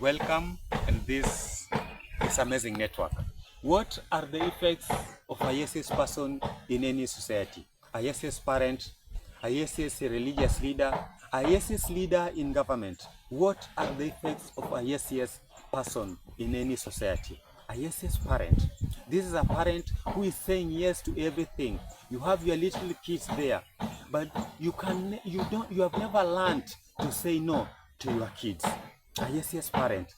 Welcome in this amazing network. What are the effects of a ISS person in any society? A ISS parent, a ISS religious leader, a ISS leader in government. What are the effects of a ISS person in any society? A ISS parent. This is a parent who is saying yes to everything. You have your little kids there, but you have never learned to say no to your kids. A ISS parent.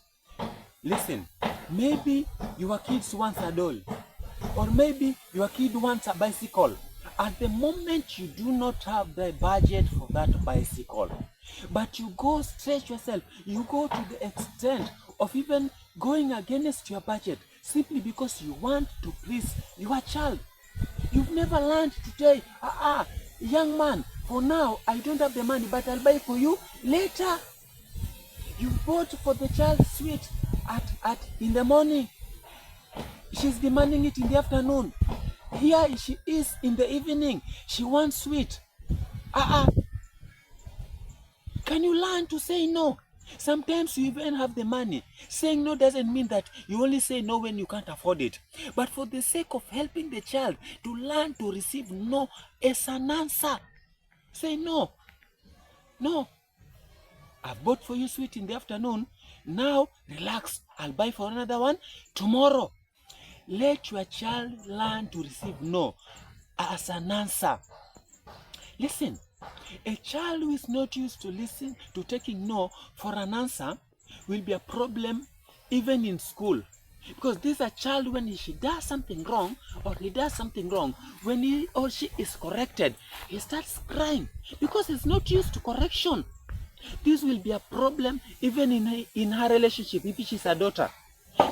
Listen, maybe your kids wants a doll, or maybe your kid wants a bicycle. At the moment, you do not have the budget for that bicycle, but you go stretch yourself, you go to the extent of even going against your budget simply because you want to please your child. You've never learned to say, young man, for now I don't have the money, but I'll buy for you later. You bought for the child sweet at in the morning. She's demanding it in the afternoon. Here she is in the evening. She wants sweet. Can you learn to say no? Sometimes you even have the money. Saying no doesn't mean that you only say no when you can't afford it. But for the sake of helping the child to learn to receive no as an answer, say no. No. I've bought for you sweet in the afternoon. Now, relax. I'll buy for another one tomorrow. Let your child learn to receive no as an answer. Listen, a child who is not used to listen to taking no for an answer will be a problem even in school. Because this is a child, when she does something wrong or he does something wrong, when he or she is corrected, he starts crying because he's not used to correction. This will be a problem even in her relationship if she's a daughter.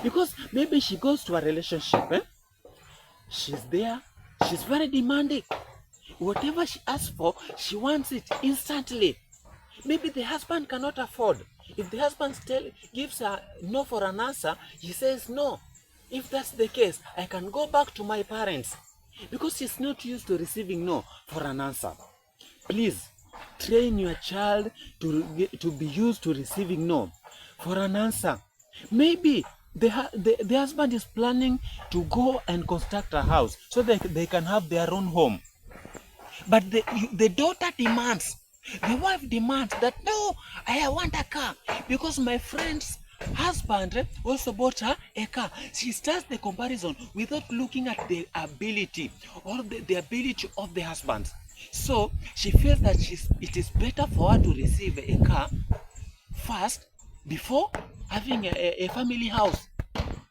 Because maybe she goes to a relationship, she's there, she's very demanding. Whatever she asks for, she wants it instantly. Maybe the husband cannot afford. If the husband gives her no for an answer, she says no. If that's the case, I can go back to my parents. Because she's not used to receiving no for an answer. Please, train your child to be used to receiving no for an answer. Maybe the husband is planning to go and construct a house so that they can have their own home. But the daughter demands, the wife demands that, no, I want a car because my friend's husband also bought her a car. She starts the comparison without looking at the ability or the ability of the husband. So she feels that it is better for her to receive a car first before having a family house.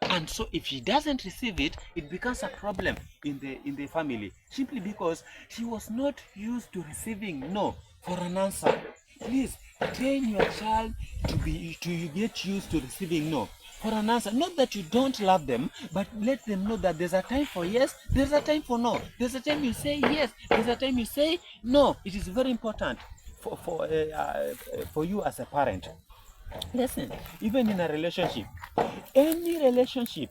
And so if she doesn't receive it, it becomes a problem in the family, simply because she was not used to receiving no for an answer. Please train your child to get used to receiving no for an answer. Not that you don't love them, but let them know that there's a time for yes, there's a time for no. There's a time you say yes, there's a time you say no. It is very important for you as a parent. Listen, even in a relationship, any relationship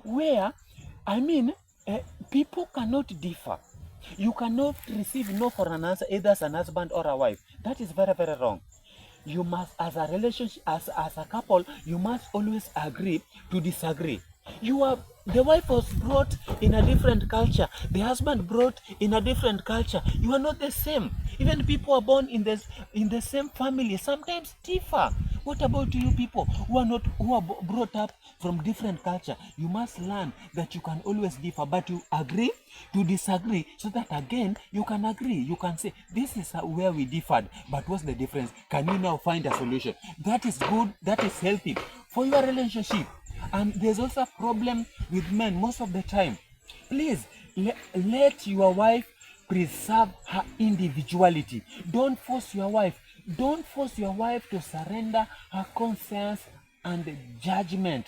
where, people cannot differ. You cannot receive no for an answer, either as an husband or a wife. That is very, very wrong. You must, as a relationship, as a couple, you must always agree to disagree. The wife was brought in a different culture. The husband brought in a different culture. You are not the same. Even people are born in the same family sometimes differ. What about you people who are brought up from different culture? You must learn that you can always differ, but you agree to disagree, so that again you can agree. You can say, this is where we differed, but what's the difference? Can you now find a solution? That is good. That is healthy for your relationship. And there's also a problem with men most of the time. Please let your wife preserve her individuality. Don't force your wife to surrender her conscience and judgment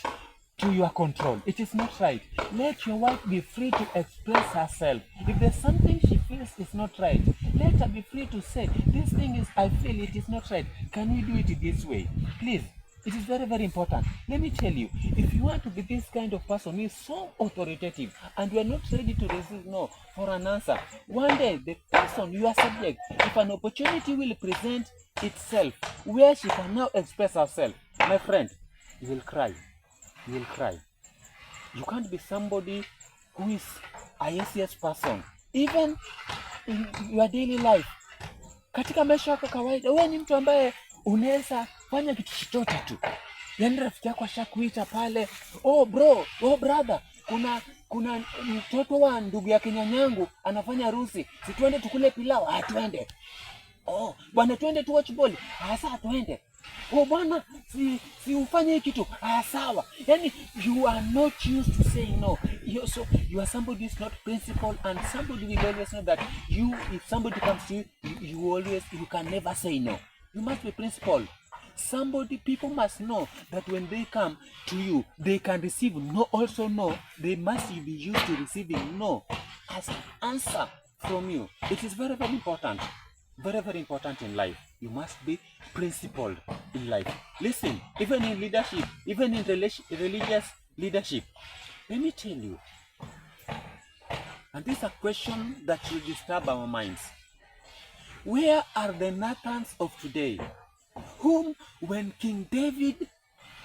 to your control. It is not right. Let your wife be free to express herself. If there's something she feels is not right, let her be free to say, this thing is, I feel it is not right. Can we do it this way? Please. It is very, very important. Let me tell you, if you want to be this kind of person who is so authoritative and you are not ready to receive no for an answer, one day the person, your subject, if an opportunity will present itself where she can now express herself, my friend, you will cry. You will cry. You can't be somebody who is a yes person. Even in your daily life. Katika maisha yako kawaida, wewe ni mtu ambaye unaweza fanya kitu chochote tu. Yaani rafiki yako ashakuita pale, oh bro, oh brother, kuna mtoto wa ndugu yake nyanyangu anafanya harusi, si tuende tukule pilau? Ah, tuende. Oh, bwana tuende tu watch ball. Ah, sawa tuende. Oh bwana, si ufanye hiki kitu. Ah, sawa. Yaani you are not used to saying no. You are somebody who is not principled, and somebody will always know that if somebody comes to you, you can never say no. You must be principled. People must know that when they come to you, they can receive no, also no. They must be used to receiving no as an answer from you. It is very, very important. Very, very important in life. You must be principled in life. Listen, even in leadership, even in religious leadership, let me tell you, and this is a question that will disturb our minds. Where are the Nathans of today, whom when King David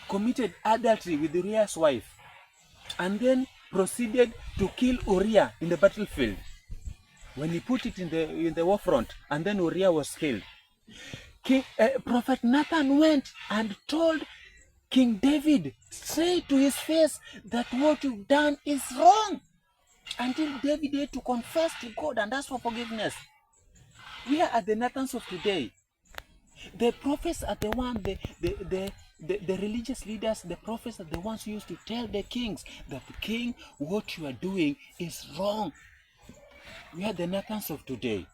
committed adultery with Uriah's wife and then proceeded to kill Uriah in the battlefield, when he put it in the war front and then Uriah was killed, Prophet Nathan went and told King David straight to his face that what you've done is wrong, until David had to confess to God and ask for forgiveness. Where are the Nathans of today? The prophets are the one, the religious leaders, the prophets are the ones who used to tell the kings that the king, what you are doing is wrong. We are the Nathans of today.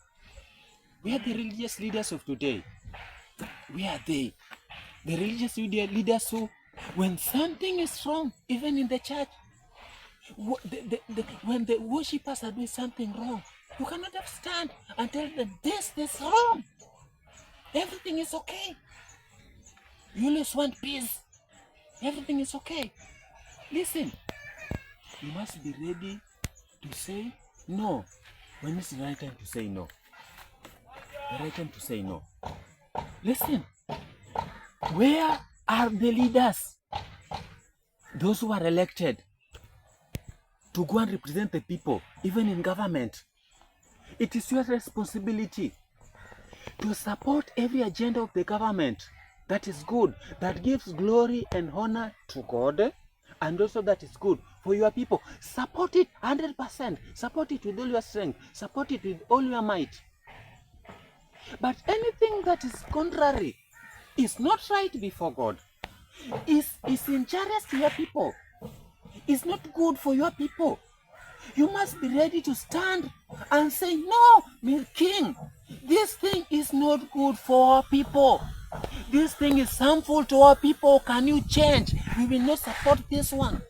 We are the religious leaders of today. We are they. The religious leaders who, when something is wrong, even in the church, when the worshippers are doing something wrong, you cannot stand and tell them, this is wrong. Everything is okay. You always want peace. Everything is okay. Listen, you must be ready to say no. When is the right time to say no? The right time to say no. Listen, where are the leaders? Those who are elected to go and represent the people, even in government. It is your responsibility to support every agenda of the government that is good, that gives glory and honor to God, and also that is good for your people. Support it 100%. Support it with all your strength. Support it with all your might. But anything that is contrary is not right before God. Is injurious to your people. Is not good for your people. You must be ready to stand and say, no, King, this thing is not good for our people. This thing is harmful to our people. Can you change? We will not support this one.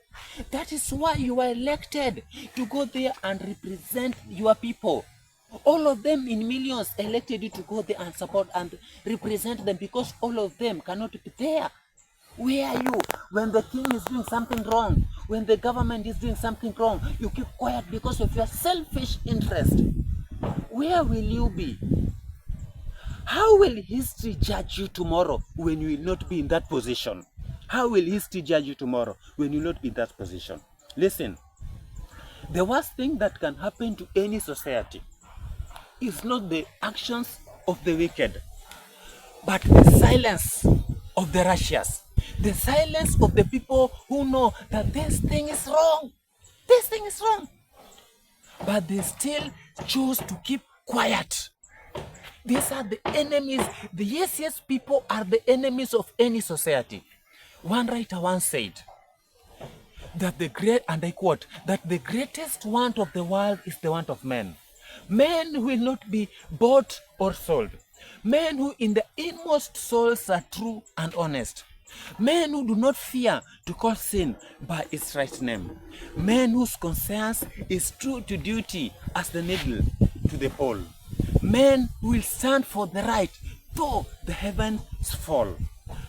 That is why you were elected, to go there and represent your people. All of them in millions elected you to go there and support and represent them, because all of them cannot be there. Where are you when the king is doing something wrong? When the government is doing something wrong, you keep quiet because of your selfish interest. Where will you be? How will history judge you tomorrow when you will not be in that position? How will history judge you tomorrow when you will not be in that position? Listen, the worst thing that can happen to any society is not the actions of the wicked, but the silence of the righteous. The silence of the people who know that this thing is wrong. This thing is wrong. But they still choose to keep quiet. These are the enemies. The yes people are the enemies of any society. One writer once said that and I quote, that the greatest want of the world is the want of men. Men will not be bought or sold. Men who in the inmost souls are true and honest. Men who do not fear to call sin by its right name. Men whose conscience is true to duty as the needle to the pole. Men who will stand for the right though the heavens fall.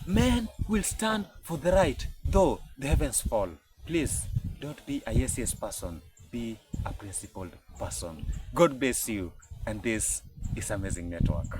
Men will stand for the right though the heavens fall. Please don't be a yes person. Be a principled person. God bless you, and this is Amazing Network.